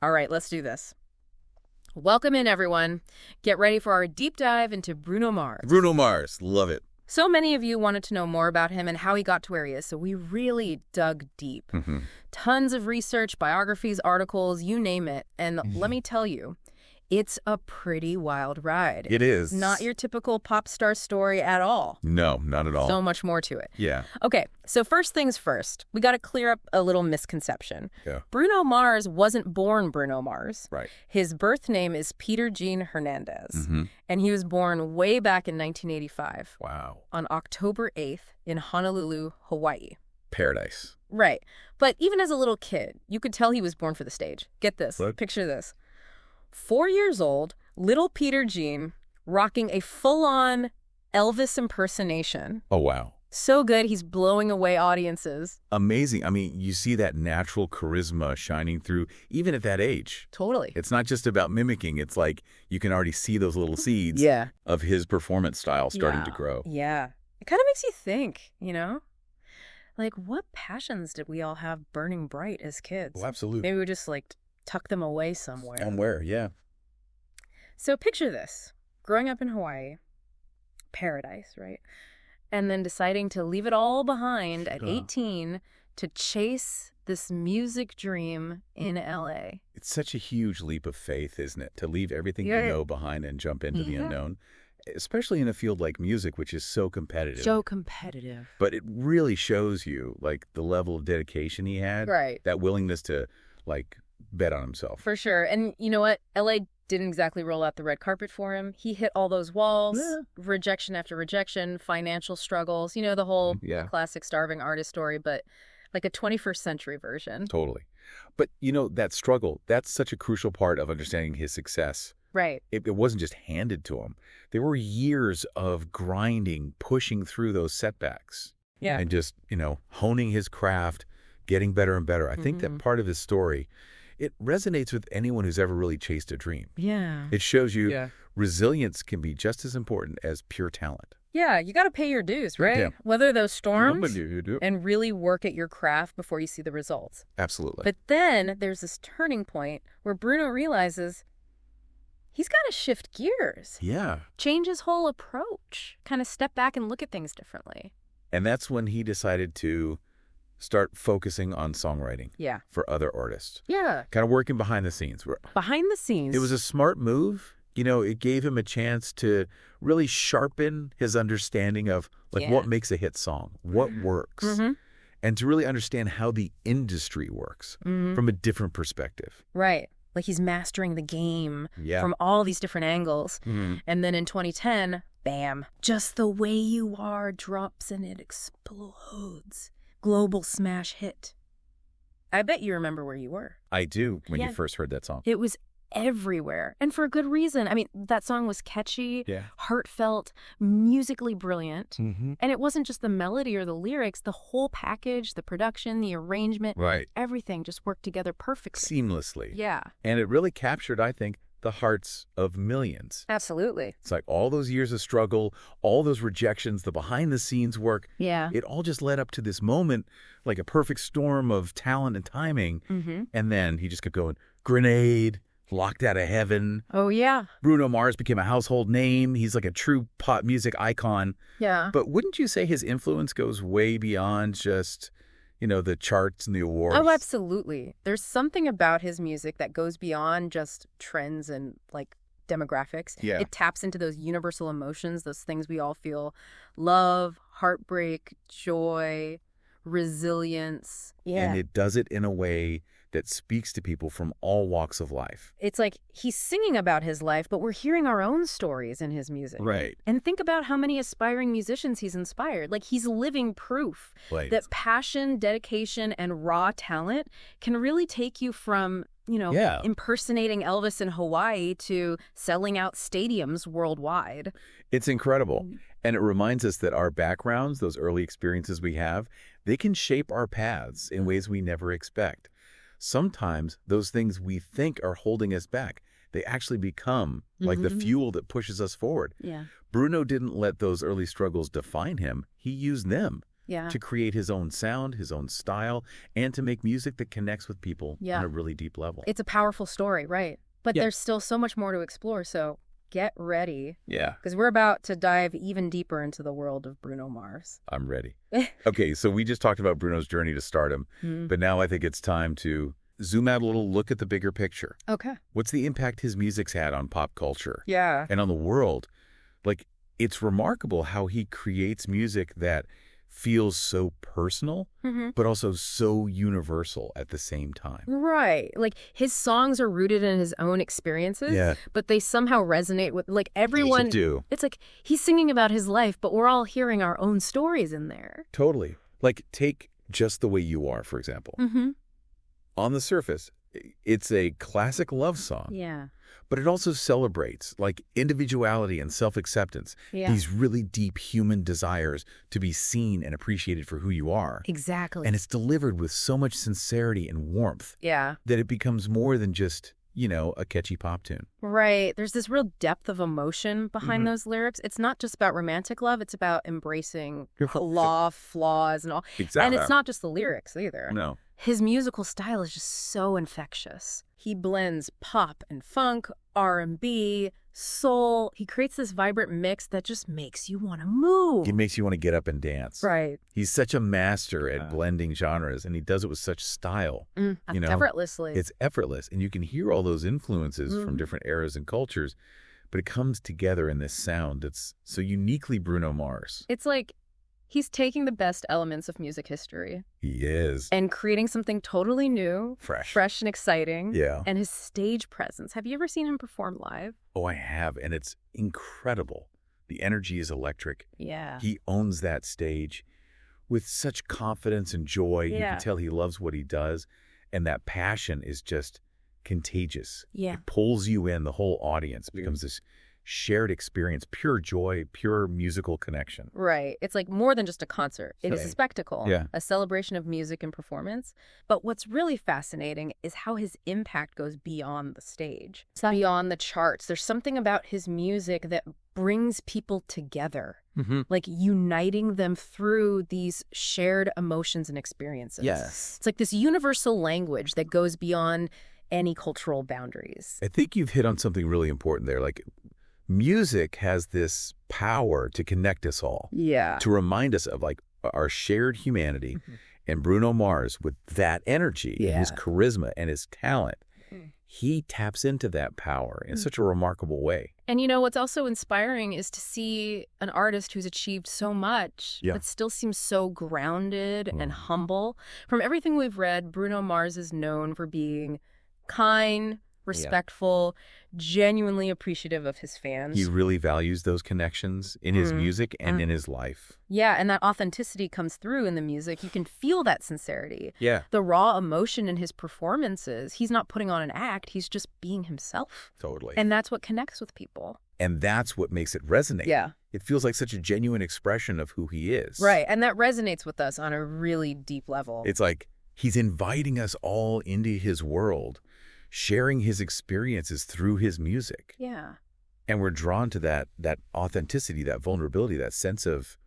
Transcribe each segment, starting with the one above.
All right, let's do this. Welcome in, everyone. Get ready for our deep dive into Bruno Mars. Bruno Mars, love it. So many of you wanted to know more about him and how he got to where he is, so we really dug deep. Tons of research, biographies, articles, you name it. And let me tell you, it's a pretty wild ride. It is. Not your typical pop star story at all. No, not at all. So much more to it. Yeah. Okay, so first things first, we got to clear up a little misconception. Yeah. Bruno Mars wasn't born Bruno Mars. Right. His birth name is Peter Gene Hernandez, and he was born way back in 1985. Wow. On October 8th in Honolulu, Hawaii. Paradise. Right. But even as a little kid, you could tell he was born for the stage. Get this. What? Picture this. 4 years old, little Peter Gene, rocking a full-on Elvis impersonation. Oh, wow. So good, he's blowing away audiences. Amazing. I mean, you see that natural charisma shining through even at that age. Totally. It's not just about mimicking. It's like you can already see those little seeds of his performance style starting to grow. Yeah. It kind of makes you think, you know? Like, what passions did we all have burning bright as kids? Oh, absolutely. Maybe we just, like, tuck them away somewhere. Somewhere, yeah. So picture this. Growing up in Hawaii, paradise, right? And then deciding to leave it all behind at 18 to chase this music dream in LA. It's such a huge leap of faith, isn't it? To leave everything you know behind and jump into the unknown. Especially in a field like music, which is so competitive. So competitive. But it really shows you, like, the level of dedication he had. Right. That willingness to, like, bet on himself. For sure. And you know what? LA didn't exactly roll out the red carpet for him. He hit all those walls, rejection after rejection, financial struggles, you know, the whole classic starving artist story, but like a 21st century version. Totally. But, you know, that struggle, that's such a crucial part of understanding his success. Right. It wasn't just handed to him. There were years of grinding, pushing through those setbacks. Yeah. And just, you know, honing his craft, getting better and better. I think that part of his story, it resonates with anyone who's ever really chased a dream. Yeah. It shows you resilience can be just as important as pure talent. Yeah, you got to pay your dues, right? Yeah. Weather those storms You do. and really work at your craft before you see the results. Absolutely. But then there's this turning point where Bruno realizes he's got to shift gears. Yeah. Change his whole approach. Kind of step back and look at things differently. And that's when he decided to start focusing on songwriting for other artists. Yeah. Kind of working behind the scenes. Behind the scenes. It was a smart move. You know, it gave him a chance to really sharpen his understanding of, like, what makes a hit song, what works, and to really understand how the industry works from a different perspective. Right. Like he's mastering the game from all these different angles. And then in 2010, bam, Just the Way You Are drops and it explodes. Global smash hit. I bet you remember where you were. I do, when you first heard that song. It was everywhere, and for a good reason. I mean, that song was catchy, heartfelt, musically brilliant, and it wasn't just the melody or the lyrics, the whole package, the production, the arrangement, everything just worked together perfectly. Seamlessly. Yeah. And it really captured, I think, the hearts of millions. Absolutely. It's like all those years of struggle, all those rejections, the behind-the-scenes work. Yeah. It all just led up to this moment, like a perfect storm of talent and timing. And then he just kept going, Grenade, Locked Out of Heaven. Oh, yeah. Bruno Mars became a household name. He's like a true pop music icon. Yeah. But wouldn't you say his influence goes way beyond just, you know, the charts and the awards? Oh, absolutely. There's something about his music that goes beyond just trends and, like, demographics. Yeah. It taps into those universal emotions, those things we all feel. Love, heartbreak, joy, resilience. Yeah. And it does it in a way that speaks to people from all walks of life. It's like he's singing about his life, but we're hearing our own stories in his music. Right. And think about how many aspiring musicians he's inspired. Like, he's living proof that passion, dedication, and raw talent can really take you from, you know, impersonating Elvis in Hawaii to selling out stadiums worldwide. It's incredible. And it reminds us that our backgrounds, those early experiences we have, they can shape our paths in ways we never expect. Sometimes those things we think are holding us back, they actually become like the fuel that pushes us forward. Yeah. Bruno didn't let those early struggles define him. He used them to create his own sound, his own style, and to make music that connects with people on a really deep level. It's a powerful story, right? But there's still so much more to explore, so get ready. Yeah. Because we're about to dive even deeper into the world of Bruno Mars. I'm ready. Okay, so we just talked about Bruno's journey to stardom, but now I think it's time to zoom out a little, look at the bigger picture. Okay. What's the impact his music's had on pop culture? Yeah. And on the world? Like, it's remarkable how he creates music that feels so personal, but also so universal at the same time. Right. Like, his songs are rooted in his own experiences, but they somehow resonate with, like, everyone. They do. It's like he's singing about his life, but we're all hearing our own stories in there. Totally. Like, take Just the Way You Are, for example. On the surface, it's a classic love song. Yeah. But it also celebrates, like, individuality and self-acceptance. Yeah. These really deep human desires to be seen and appreciated for who you are. Exactly. And it's delivered with so much sincerity and warmth that it becomes more than just, you know, a catchy pop tune. Right. There's this real depth of emotion behind those lyrics. It's not just about romantic love. It's about embracing flaws and all. Exactly. And it's not just the lyrics either. No. His musical style is just so infectious. He blends pop and funk, R&B, soul. He creates this vibrant mix that just makes you want to move. It makes you want to get up and dance. Right. He's such a master at blending genres, and he does it with such style. You know, effortlessly. It's effortless, and you can hear all those influences from different eras and cultures, but it comes together in this sound that's so uniquely Bruno Mars. It's like he's taking the best elements of music history. He is. And creating something totally new. Fresh and exciting. Yeah. And his stage presence. Have you ever seen him perform live? Oh, I have, and it's incredible. The energy is electric. Yeah. He owns that stage with such confidence and joy. You can tell he loves what he does, and that passion is just contagious. Yeah. It pulls you in. The whole audience becomes this shared experience, pure joy, pure musical connection. Right. It's like more than just a concert. It is a spectacle, a celebration of music and performance. But what's really fascinating is how his impact goes beyond the stage. It's not beyond the charts. There's something about his music that brings people together, like uniting them through these shared emotions and experiences. Yes. It's like this universal language that goes beyond any cultural boundaries. I think you've hit on something really important there. Like, music has this power to connect us all. Yeah. To remind us of, like, our shared humanity. And Bruno Mars, with that energy, and his charisma and his talent, he taps into that power in such a remarkable way. And you know, what's also inspiring is to see an artist who's achieved so much, but still seems so grounded and humble. From everything we've read, Bruno Mars is known for being kind, respectful, genuinely appreciative of his fans. He really values those connections in his music and in his life. Yeah, and that authenticity comes through in the music. You can feel that sincerity. Yeah. The raw emotion in his performances. He's not putting on an act. He's just being himself. Totally. And that's what connects with people. And that's what makes it resonate. Yeah. It feels like such a genuine expression of who he is. Right, and that resonates with us on a really deep level. It's like he's inviting us all into his world, sharing his experiences through his music. Yeah. And we're drawn to that authenticity, that vulnerability, that sense of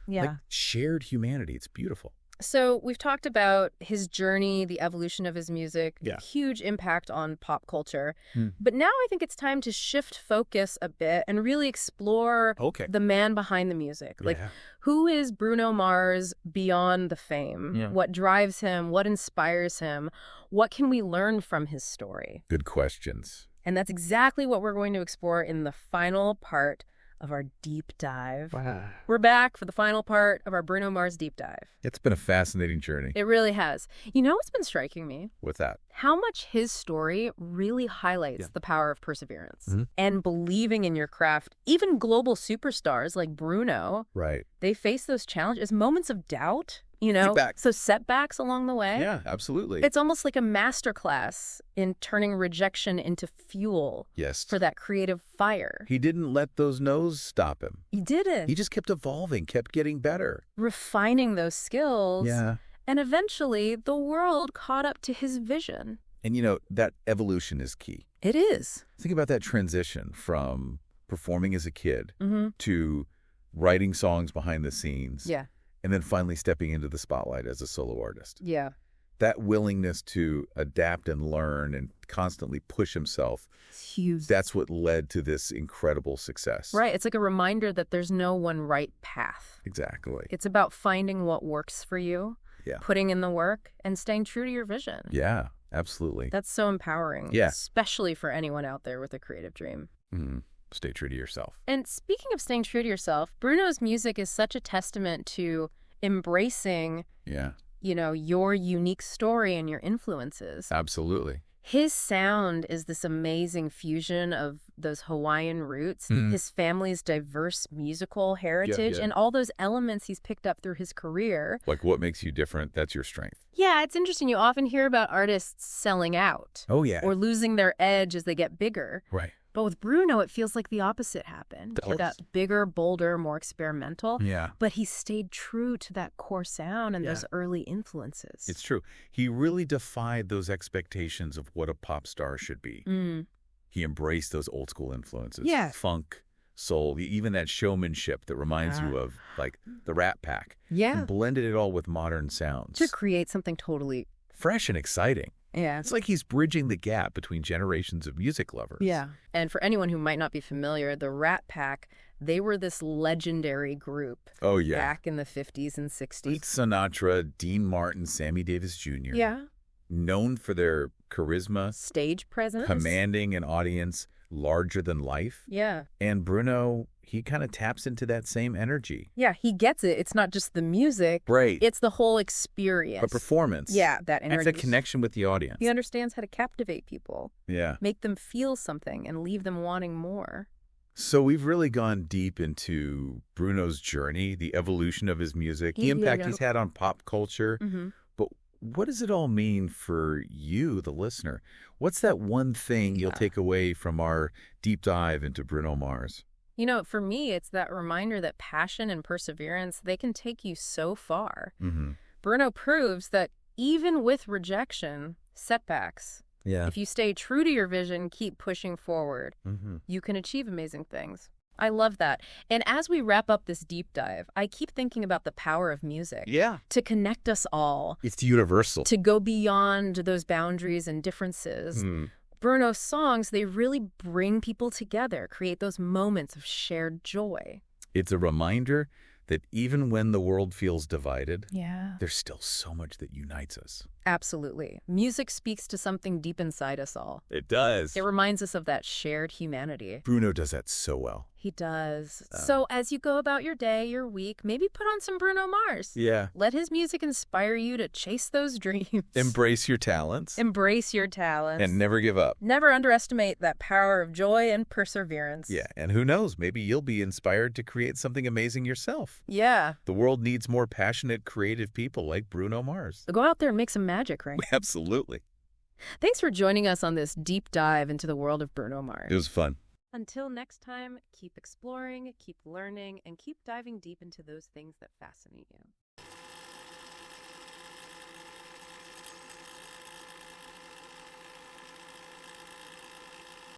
like shared humanity. It's beautiful. So we've talked about his journey, the evolution of his music, huge impact on pop culture. But now I think it's time to shift focus a bit and really explore the man behind the music. Like, who is Bruno Mars beyond the fame? What drives him? What inspires him? What can we learn from his story? Good questions. And that's exactly what we're going to explore in the final part of our deep dive. Wow. We're back for the final part of our Bruno Mars deep dive. It's been a fascinating journey. It really has. You know what's been striking me? What's that? How much his story really highlights the power of perseverance and believing in your craft. Even global superstars like Bruno, they face those challenges, moments of doubt. You know, setbacks along the way. Yeah, absolutely. It's almost like a masterclass in turning rejection into fuel for that creative fire. He didn't let those no's stop him. He didn't. He just kept evolving, kept getting better. Refining those skills. Yeah. And eventually, the world caught up to his vision. And, you know, that evolution is key. It is. Think about that transition from performing as a kid to writing songs behind the scenes. Yeah. and then finally stepping into the spotlight as a solo artist. Yeah. That willingness to adapt and learn and constantly push himself, It's huge. that's what led to this incredible success. Right. It's like a reminder that there's no one right path. Exactly. It's about finding what works for you, putting in the work, and staying true to your vision. Yeah, absolutely. That's so empowering, especially for anyone out there with a creative dream. Mm-hmm. Stay true to yourself. And speaking of staying true to yourself, Bruno's music is such a testament to embracing your unique story and your influences. Absolutely. His sound is this amazing fusion of those Hawaiian roots, his family's diverse musical heritage, and all those elements he's picked up through his career. Like what makes you different, that's your strength. Yeah, it's interesting. You often hear about artists selling out. Oh, yeah. Or losing their edge as they get bigger. Right. But with Bruno, it feels like the opposite happened. He got bigger, bolder, more experimental. Yeah. But he stayed true to that core sound and those early influences. It's true. He really defied those expectations of what a pop star should be. He embraced those old school influences. Yeah. Funk, soul, even that showmanship that reminds you of like the Rat Pack. Yeah. And blended it all with modern sounds. To create something totally fresh and exciting. Yeah. It's like he's bridging the gap between generations of music lovers. Yeah. And for anyone who might not be familiar, the Rat Pack, they were this legendary group. Oh, yeah. Back in the 50s and 60s. Frank Sinatra, Dean Martin, Sammy Davis Jr. Yeah. Known for their charisma. Stage presence. Commanding an audience larger than life. Yeah. And Bruno, he kind of taps into that same energy. Yeah, he gets it. It's not just the music. Right. It's the whole experience. A performance. Yeah, that energy. It's a connection with the audience. He understands how to captivate people. Yeah. Make them feel something and leave them wanting more. So we've really gone deep into Bruno's journey, the evolution of his music, the impact he's had on pop culture. But what does it all mean for you, the listener? What's that one thing you'll take away from our deep dive into Bruno Mars? You know, for me, it's that reminder that passion and perseverance, they can take you so far. Bruno proves that even with rejection, setbacks, if you stay true to your vision, keep pushing forward, you can achieve amazing things. I love that. And as we wrap up this deep dive, I keep thinking about the power of music. Yeah. To connect us all. It's universal. To go beyond those boundaries and differences. Bruno's songs, they really bring people together, create those moments of shared joy. It's a reminder that even when the world feels divided, yeah, there's still so much that unites us. Absolutely. Music speaks to something deep inside us all. It does. It reminds us of that shared humanity. Bruno does that so well. He does. So as you go about your day, your week, maybe put on some Bruno Mars. Yeah. Let his music inspire you to chase those dreams. Embrace your talents. Embrace your talents. And never give up. Never underestimate that power of joy and perseverance. Yeah, and who knows, maybe you'll be inspired to create something amazing yourself. Yeah. The world needs more passionate, creative people like Bruno Mars. Go out there and make some magic, right? Absolutely. Thanks for joining us on this deep dive into the world of Bruno Mars. It was fun. Until next time, keep exploring, keep learning, and keep diving deep into those things that fascinate you.